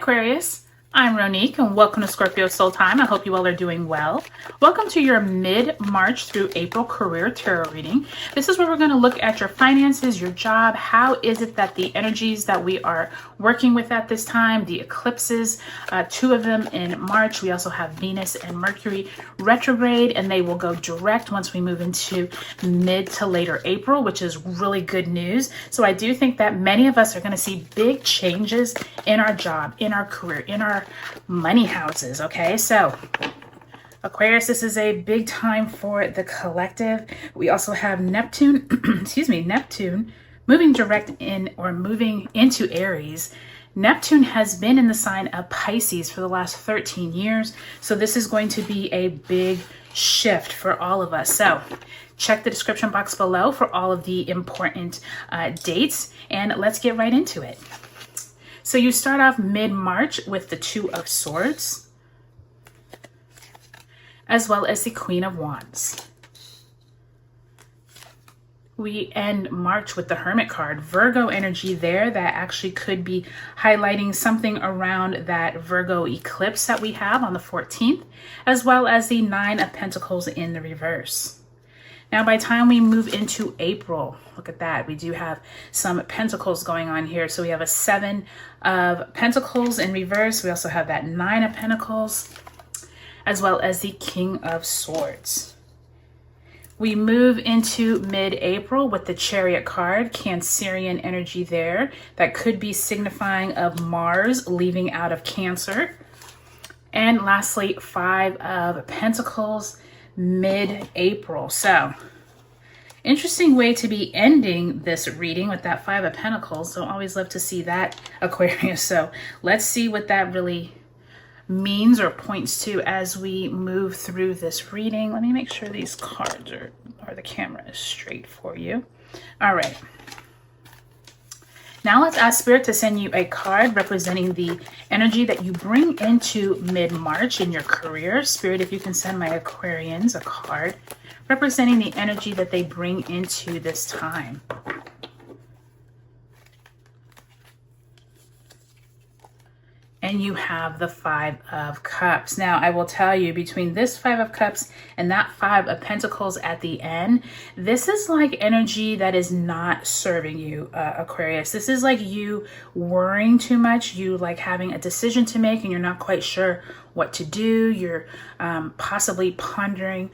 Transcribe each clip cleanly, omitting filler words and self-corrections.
Aquarius. I'm Ronique and welcome to Scorpio Soul Time. I hope you all are doing well. Welcome to your mid-March through April career tarot reading. This is where we're going to look at your finances, your job. How is it that the energies that we are working with at this time, the eclipses, two of them in March. We also have Venus and Mercury retrograde, and they will go direct once we move into mid to later April, which is really good news. So I do think that many of us are going to see big changes in our job, in our career, in our money houses. Okay, so Aquarius, this is a big time for the collective. We also have Neptune, Neptune moving direct in or moving into Aries. Neptune has been in the sign of Pisces for the last 13 years. So this is going to be a big shift for all of us. So check the description box below for all of the important dates, and let's get right into it. So you start off mid-March with the Two of Swords, as well as the Queen of Wands. We end March with the Hermit card, Virgo energy there that actually could be highlighting something around that Virgo eclipse that we have on the 14th, as well as the Nine of Pentacles in the reverse. Now, by the time we move into April, look at that. We do have some pentacles going on here. So we have a Seven of Pentacles in reverse. We also have that Nine of Pentacles, as well as the King of Swords. We move into mid-April with the Chariot card, Cancerian energy there. That could be signifying of Mars leaving out of Cancer. And lastly, Five of Pentacles, mid-April. So interesting way to be ending this reading with that Five of Pentacles. So always love to see that, Aquarius. So let's see what that really means or points to as we move through this reading. Let me make sure these cards or the camera is straight for you. All right. Now let's ask Spirit to send you a card representing the energy that you bring into mid-March in your career. Spirit, if you can send my Aquarians a card representing the energy that they bring into this time. And you have the Five of Cups. Now, I will tell you, between this Five of Cups and that Five of Pentacles at the end, this is like energy that is not serving you, Aquarius. This is like you worrying too much, you like having a decision to make and you're not quite sure what to do. You're possibly pondering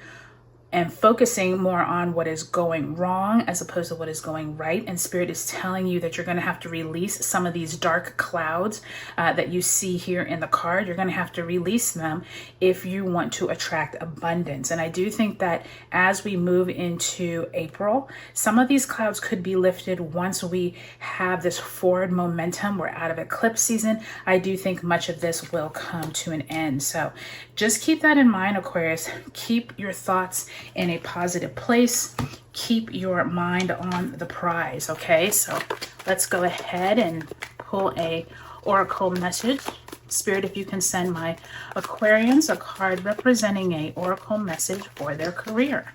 and focusing more on what is going wrong as opposed to what is going right. And Spirit is telling you that you're going to have to release some of these dark clouds that you see here in the card. You're going to have to release them if you want to attract abundance. And I do think that as we move into April, some of these clouds could be lifted once we have this forward momentum. We're out of eclipse season. I do think much of this will come to an end. So just keep that in mind, Aquarius. Keep your thoughts in a positive place. Keep your mind on the prize. Okay, so let's go ahead and pull a oracle message. Spirit, if you can send my Aquarians a card representing a oracle message for their career.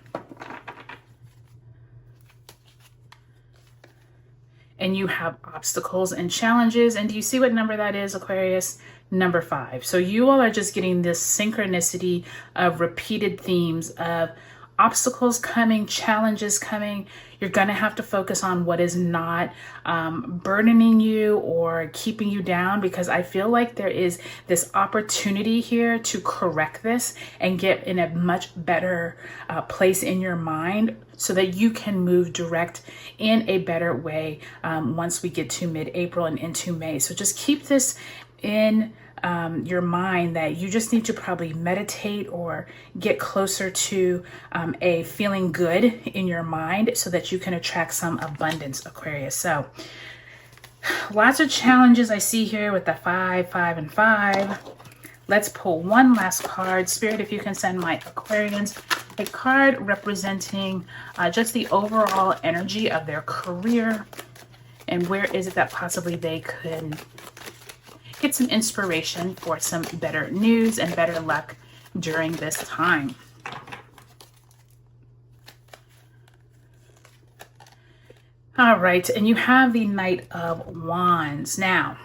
And you have obstacles and challenges. And do you see what number that is, Aquarius? Number 5. So you all are just getting this synchronicity of repeated themes of obstacles coming, challenges coming. You're going to have to focus on what is not burdening you or keeping you down, because I feel like there is this opportunity here to correct this and get in a much better place in your mind so that you can move direct in a better way once we get to mid-April and into May. So just keep this in your mind that you just need to probably meditate or get closer to a feeling good in your mind so that you can attract some abundance, Aquarius. So lots of challenges I see here with the 5, 5, and 5. Let's pull one last card. Spirit, if you can send my Aquarians a card representing just the overall energy of their career and where is it that possibly they could get some inspiration for some better news and better luck during this time. All right, and you have the Knight of Wands. Now,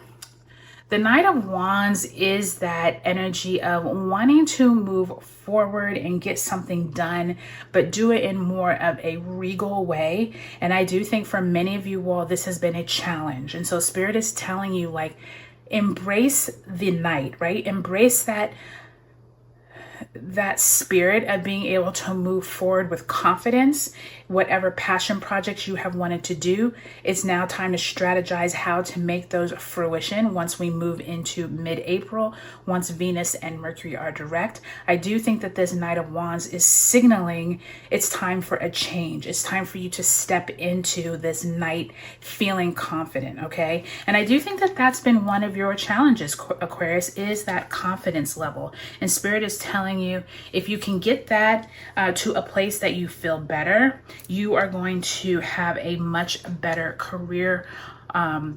The Knight of Wands is that energy of wanting to move forward and get something done, but do it in more of a regal way. And I do think for many of you all, this has been a challenge. And so Spirit is telling you, like, embrace the night, right? Embrace that spirit of being able to move forward with confidence. Whatever passion projects you have wanted to do, it's now time to strategize how to make those fruition once we move into mid-April, once Venus and Mercury are direct. I do think that this Knight of Wands is signaling it's time for a change. It's time for you to step into this night feeling confident, okay? And I do think that that's been one of your challenges, Aquarius, is that confidence level. And Spirit is telling you, if you can get that to a place that you feel better, you are going to have a much better career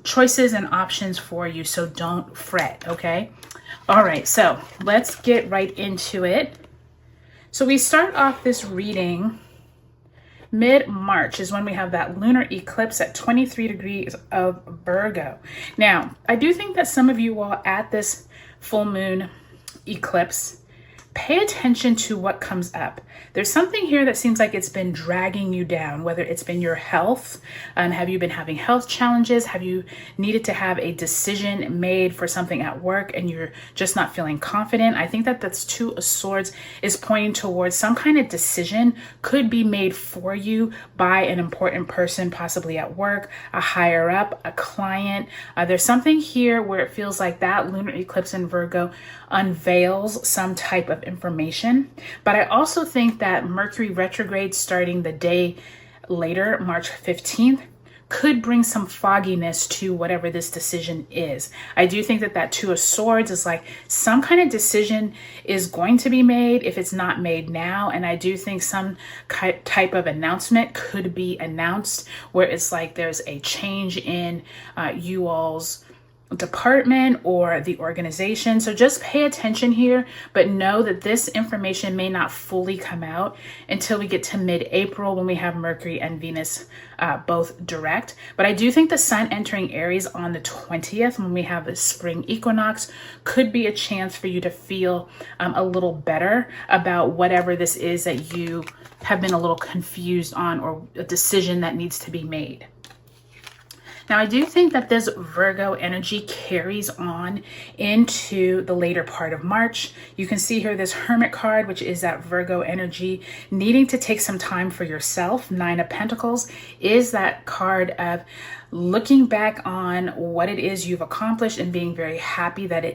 choices and options for you. So don't fret, okay? All right, so let's get right into it. So we start off this reading mid-March is when we have that lunar eclipse at 23 degrees of Virgo. Now, I do think that some of you all at this full moon eclipse, pay attention to what comes up. There's something here that seems like it's been dragging you down, whether it's been your health. Have you been having health challenges? Have you needed to have a decision made for something at work and you're just not feeling confident? I think that that's Two of Swords is pointing towards some kind of decision could be made for you by an important person, possibly at work, a higher up, a client. There's something here where it feels like that lunar eclipse in Virgo unveils some type of information. But I also think that Mercury retrograde starting the day later, March 15th, could bring some fogginess to whatever this decision is. I do think that that Two of Swords is like some kind of decision is going to be made if it's not made now. And I do think some type of announcement could be announced where it's like there's a change in you all's department or the organization. So just pay attention here, but know that this information may not fully come out until we get to mid-April when we have Mercury and Venus both direct. But I do think the sun entering Aries on the 20th when we have the spring equinox could be a chance for you to feel a little better about whatever this is that you have been a little confused on or a decision that needs to be made. Now, I do think that this Virgo energy carries on into the later part of March. You can see here this Hermit card, which is that Virgo energy needing to take some time for yourself. Nine of Pentacles is that card of looking back on what it is you've accomplished and being very happy that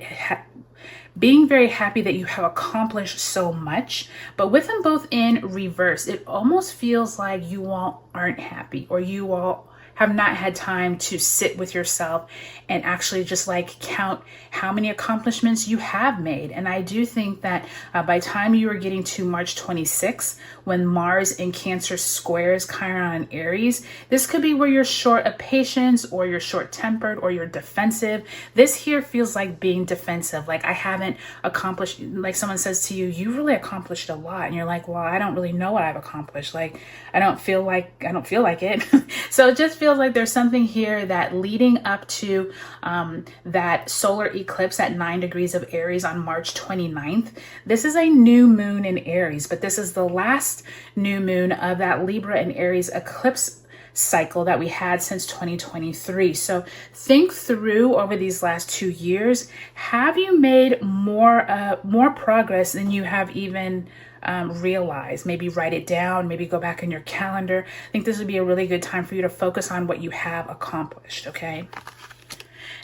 you have accomplished so much. But with them both in reverse, it almost feels like you all aren't happy, or you all have not had time to sit with yourself and actually just like count how many accomplishments you have made. And I do think that by the time you are getting to March 26th, when Mars in Cancer squares Chiron and Aries, this could be where you're short of patience, or you're short-tempered, or you're defensive. This here feels like being defensive. Like, I haven't accomplished, like someone says to you, you really accomplished a lot. And you're like, well, I don't really know what I've accomplished. Like, I don't feel like it. So it just feels like there's something here that leading up to that solar eclipse at 9 degrees of Aries on March 29th. This is a new moon in Aries, but this is the last new moon of that Libra and Aries eclipse cycle that we had since 2023. So think through over these last 2 years, have you made more progress than you have even realize? Maybe write it down, maybe go back in your calendar. I think this would be a really good time for you to focus on what you have accomplished, okay?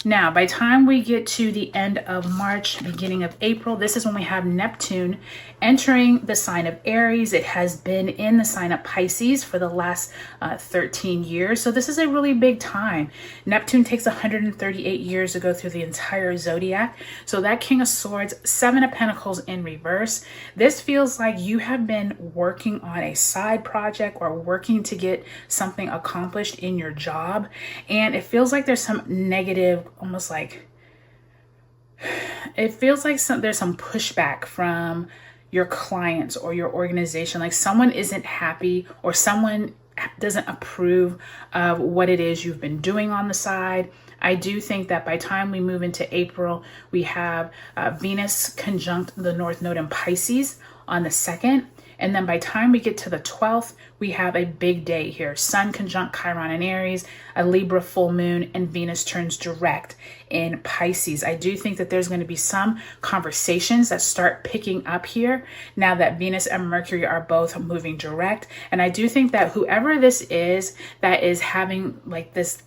Now, by the time we get to the end of March, beginning of April, this is when we have Neptune entering the sign of Aries. It has been in the sign of Pisces for the last 13 years. So this is a really big time. Neptune takes 138 years to go through the entire zodiac. So that King of Swords, Seven of Pentacles in reverse. This feels like you have been working on a side project or working to get something accomplished in your job. And it feels like there's some negative, almost like, it feels like there's some pushback from your clients or your organization. Like someone isn't happy, or someone doesn't approve of what it is you've been doing on the side. I do think that by time we move into April, we have Venus conjunct the North Node in Pisces on the 2nd. And then by time we get to the 12th, we have a big day here. Sun conjunct Chiron in Aries, a Libra full moon, and Venus turns direct in Pisces. I do think that there's going to be some conversations that start picking up here now that Venus and Mercury are both moving direct. And I do think that whoever this is that is having like this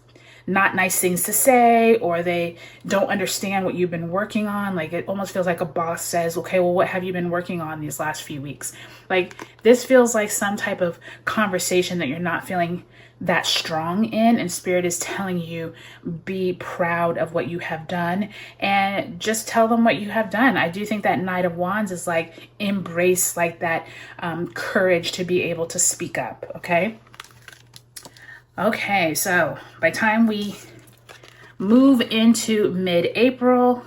not nice things to say, or they don't understand what you've been working on. Like it almost feels like a boss says, okay, well, what have you been working on these last few weeks? Like this feels like some type of conversation that you're not feeling that strong in, and Spirit is telling you, be proud of what you have done and just tell them what you have done. I do think that Knight of Wands is like embrace like that courage to be able to speak up. Okay, so by time we move into mid-April,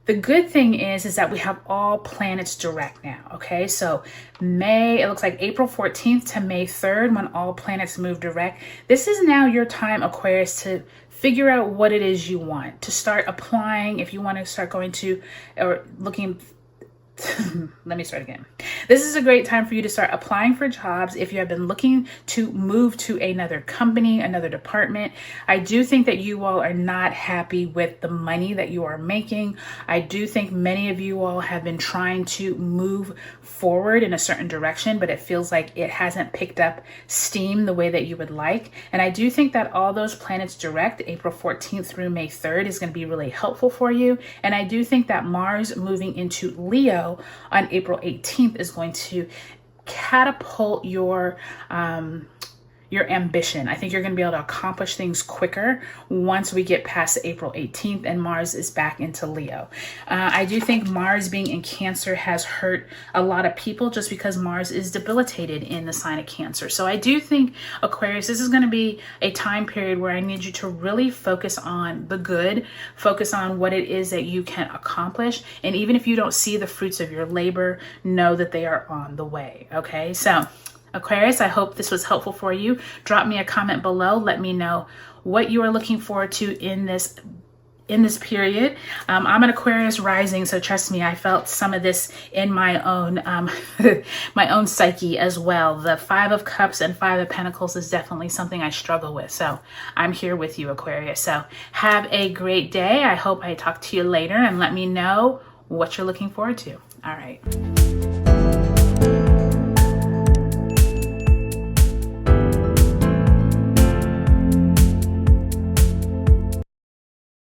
the good thing is that we have all planets direct now, okay? So it looks like April 14th to May 3rd when all planets move direct. This is now your time, Aquarius, to figure out what it is you want, to start applying if you want to start going to or looking. Let me start again. This is a great time for you to start applying for jobs if you have been looking to move to another company, another department. I do think that you all are not happy with the money that you are making. I do think many of you all have been trying to move forward in a certain direction, but it feels like it hasn't picked up steam the way that you would like. And I do think that all those planets direct, April 14th through May 3rd, is going to be really helpful for you. And I do think that Mars moving into Leo on April 18th is going to catapult your ambition. I think you're going to be able to accomplish things quicker once we get past April 18th and Mars is back into Leo. I do think Mars being in Cancer has hurt a lot of people just because Mars is debilitated in the sign of Cancer. So I do think, Aquarius, this is going to be a time period where I need you to really focus on the good, focus on what it is that you can accomplish. And even if you don't see the fruits of your labor, know that they are on the way. Okay, so Aquarius, I hope this was helpful for you. Drop me a comment below. Let me know what you are looking forward to in this period. I'm an Aquarius rising, so trust me, I felt some of this in my own my own psyche as well. The 5 of Cups and 5 of Pentacles is definitely something I struggle with. So I'm here with you, Aquarius. So have a great day. I hope I talk to you later and let me know what you're looking forward to. All right.